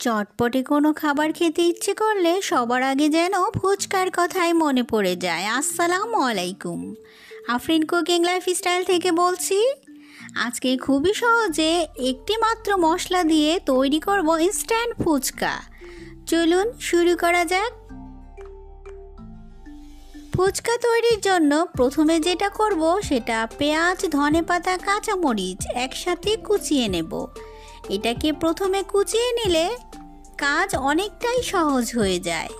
চটপটে কোনো খাবার খেতে ইচ্ছে করলে সবার আগে যেন ফুচকার কথাই মনে পড়ে যায়। আসসালামু আলাইকুম, আফরিন কুকিং লাইফস্টাইল থেকে বলছি। আজকে খুবই সহজে একটি মাত্র মশলা দিয়ে তৈরি করব ইনস্ট্যান্ট ফুচকা। চলুন শুরু করা যাক। ফুচকা তৈরির জন্য প্রথমে যেটা করব সেটা পেঁয়াজ, ধনেপাতা, কাঁচামরিচ একসাথে কুচিয়ে নেব। এটাকে প্রথমে কুচিয়ে নিলে কাজ অনেকটাই সহজ হয়ে যায়।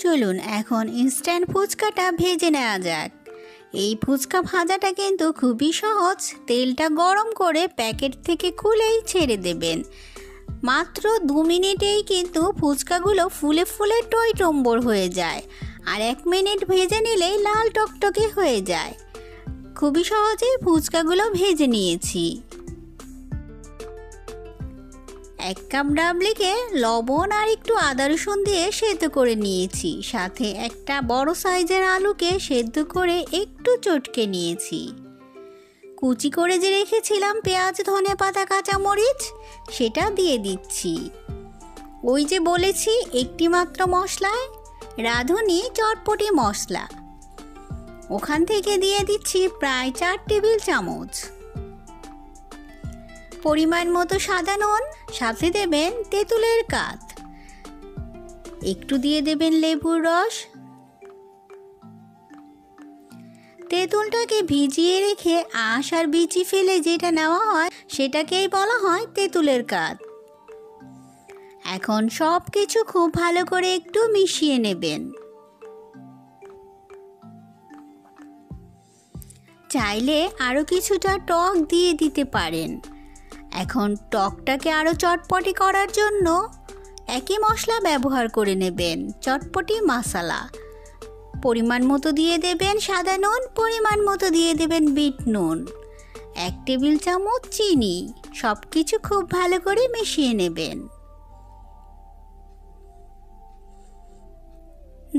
চলুন এখন ইনস্ট্যান্ট ফুচকাটা ভেজে নেওয়া যাক। এই ফুচকা ভাজাটা কিন্তু খুবই সহজ। তেলটা গরম করে প্যাকেট থেকে খুলেই ছেড়ে দেবেন। মাত্র 2 মিনিটেই কিন্তু ফুচকাগুলো ফুলে ফুলে টইটম্বর হয়ে যায়, আর 1 মিনিট ভেজে নিলেই লাল টকটকে হয়ে যায়। খুবই সহজেই ফুচকাগুলো ভেজে নিয়েছি। 1 কাপ ডাবলিকে লবণ আর একটু আদা রসুন দিয়ে সেদ্ধ করে নিয়েছি। সাথে একটা বড় সাইজের আলুকে সেদ্ধ করে একটু চটকে নিয়েছি। কুচি করে যে রেখেছিলাম পেঁয়াজ, ধনেপাতা, কাঁচামরিচ সেটা দিয়ে দিচ্ছি। ওই যে বলেছি একটি মাত্র মশলায় রাঁধুনি চটপটি মশলা, ওখান থেকে দিয়ে দিচ্ছি প্রায় 4 টেবিল চামচ। পরিমাণ মতো সাদা নুন, সাথে দেবেন তেঁতুলের কাঠ, একটু দিয়ে দেবেন লেবুর রস। তেঁতুলটাকে ভিজিয়ে রেখে আঁশ আর বিচি ফেলে যেটা নেওয়া হয় সেটাকেই বলা হয় তেঁতুলের কাঠ। এখন সব কিছু খুব ভালো করে একটু মিশিয়ে নেবেন। চাইলে আরও কিছুটা টক দিয়ে দিতে পারেন। এখন টকটাকে আরও চটপটি করার জন্য একই মশলা ব্যবহার করে নেবেন। চটপটি মশলা পরিমাণ মতো দিয়ে দেবেন সাদা নুন, পরিমাণ মতো দিয়ে দেবেন বিট নুন, 1 টেবিল চামচ চিনি। সব কিছু খুব ভালো করে মিশিয়ে নেবেন।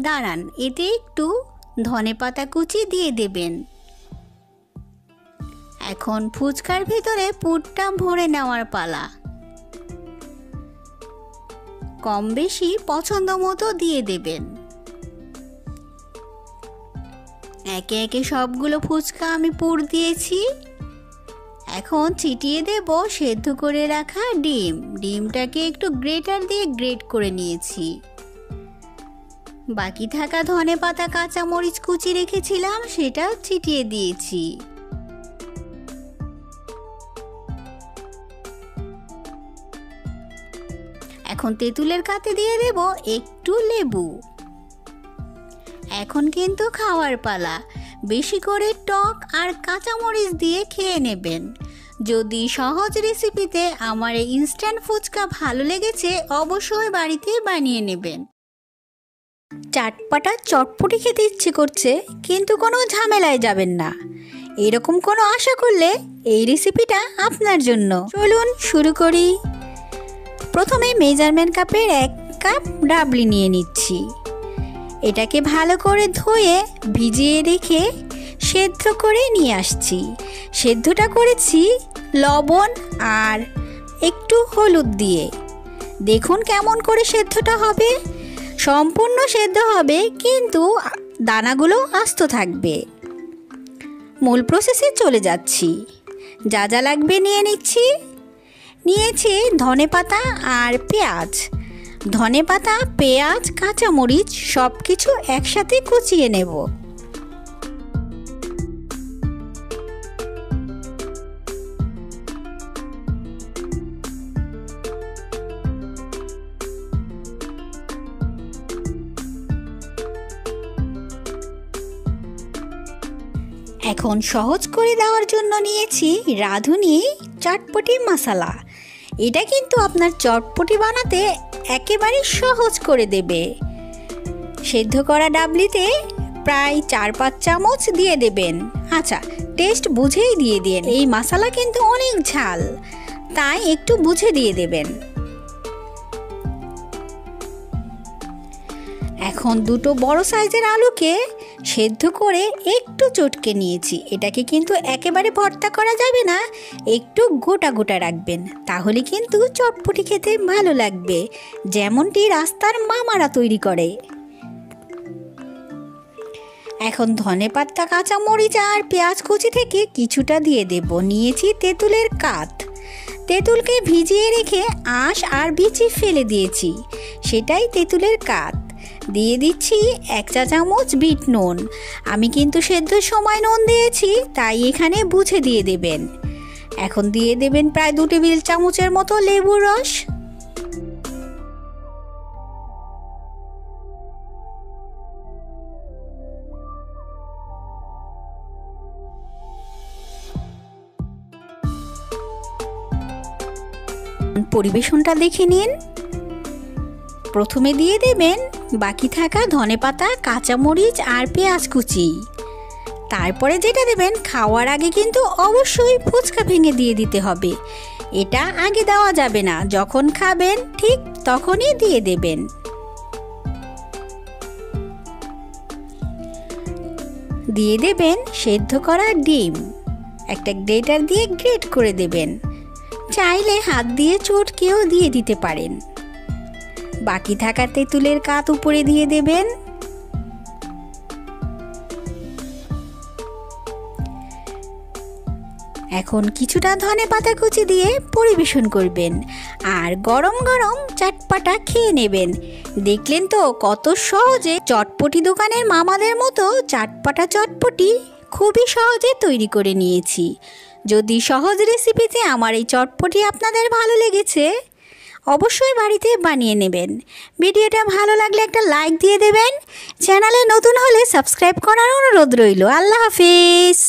দাঁড়ান, এতে একটু ধনেপাতা কুচি দিয়ে দেবেন। এখন ফুচকার ভিতরে পুরটা ভরে নেওয়ার পালা। কম বেশি পছন্দ মতো দিয়ে দেবেন। একে একে সবগুলো ফুচকা আমি পুর দিয়েছি। এখন ছিটিয়ে দেব সেদ্ধ করে রাখা ডিম। ডিমটাকে একটু গ্রেটার দিয়ে গ্রেট করে নিয়েছি। বাকি থাকা ধনেপাতা, কাঁচামরিচ কুচি রেখেছিলাম সেটা ছিটিয়ে দিয়েছি। এখন তেঁতুলের কাঠে দিয়ে দেব একটু লেবু। এখন কিন্তু খাওয়ার পালা। বেশি করে টক আর কাঁচামরিচ দিয়ে খেয়ে নেবেন। যদি সহজ রেসিপিতে আমার এই ইনস্ট্যান্ট ফুচকা ভালো লেগেছে অবশ্যই বাড়িতে বানিয়ে নেবেন। চাটপাটা চটপটি খেতে ইচ্ছে করছে কিন্তু কোনো ঝামেলায় যাবেন না, এরকম কোনো আশা করলে এই রেসিপিটা আপনার জন্য। চলুন শুরু করি। প্রথমে মেজারমেন্ট কাপের 1 কাপ ডাবলি নিয়ে নিচ্ছি। এটাকে ভালো করে ধুয়ে ভিজিয়ে রেখে সেদ্ধ করে নিয়ে আসছি। সেদ্ধটা করেছি লবণ আর একটু হলুদ দিয়ে। দেখুন কেমন করে সেদ্ধটা হবে। সম্পূর্ণ সেদ্ধ হবে কিন্তু দানাগুলো আস্ত থাকবে। মূল প্রসেসে চলে যাচ্ছি। যা যা লাগবে নিয়ে নিয়েছি ধনেপাতা আর পেঁয়াজ। ধনেপাতা, পেঁয়াজ, কাঁচামরিচ সব কিছু একসাথে কুচিয়ে নেব। এখন সহজ করে দেওয়ার জন্য নিয়েছি রাঁধুনি চটপটি মশলা। এটা কিন্তু আপনার চটপটি বানাতে একেবারে সহজ করে দেবে। সেদ্ধ করা ডাবলিতে প্রায় 4-5 চামচ দিয়ে দেবেন। আচ্ছা, টেস্ট বুঝেই দিয়ে দিন। এই মশলা কিন্তু অনেক ঝাল, তাই একটু বুঝে দিয়ে দেবেন। এখন দুটো বড় সাইজের আলুকে সেদ্ধ করে একটু চটকে নিয়েছি। এটাকে কিন্তু একেবারে ভর্তা করা যাবে না, একটু গোটা গোটা রাখবেন, তাহলে কিন্তু চটপটি খেতে ভালো লাগবে, যেমনটি রাস্তার মামারা তৈরি করে। এখন ধনেপাতা, কাঁচামরিচ আর পেঁয়াজ কুচি থেকে কিছুটা দিয়ে দেব। নিয়েছি তেঁতুলের কাঠ। তেঁতুলকে ভিজিয়ে রেখে আঁশ আর বিচি ফেলে দিয়েছি, সেটাই তেঁতুলের কাঠ। দিয়ে দিচ্ছি 1 চা চামচ বিট নুন। আমি কিন্তু সেদ্ধর সময় নুন দিয়েছি, তাই এখানে বুঝে দিয়ে দেবেন। এখন দিয়ে দেবেন প্রায় 2 টেবিল চামচের মতো লেবুর রস। পরিবেশনটা দেখে নিন। প্রথমে দিয়ে দেবেন বাকি থাকা ধনেপাতা, কাঁচামরিচ আর পেঁয়াজ কুচি। তারপরে যেটা দেবেন, খাওয়ার আগে কিন্তু অবশ্যই ফুচকা ভেঙে দিয়ে দিতে হবে। এটা আগে দেওয়া যাবে না, যখন খাবেন ঠিক তখনই দিয়ে দেবেন। দিয়ে দেবেন সেদ্ধ করা ডিম। একটা গ্রেটার দিয়ে গ্রেট করে দেবেন, চাইলে হাত দিয়ে চটকেও দিয়ে দিতে পারেন। বাকি থাকা তেঁতুলের কাঠ উপরে দিয়ে দেবেন। এখন কিছুটা ধনেপাতা কুচি দিয়ে পরিবেশন করবেন, আর গরম গরম চটপটা খেয়ে নেবেন। দেখলেন তো কত সহজে চটপটি দোকানের মামাদের মতো চটপটা চটপটি খুবই সহজে তৈরি করে নিয়েছি। যদি সহজ রেসিপিতে আমার এই চটপটি আপনাদের ভালো লেগেছে, অবশ্যই বাড়িতে বানিয়ে নেবেন। ভিডিওটা ভালো লাগলে একটা লাইক দিয়ে দেবেন। চ্যানেলে নতুন হলে সাবস্ক্রাইব করার অনুরোধ রইল। আল্লাহ হাফিজ।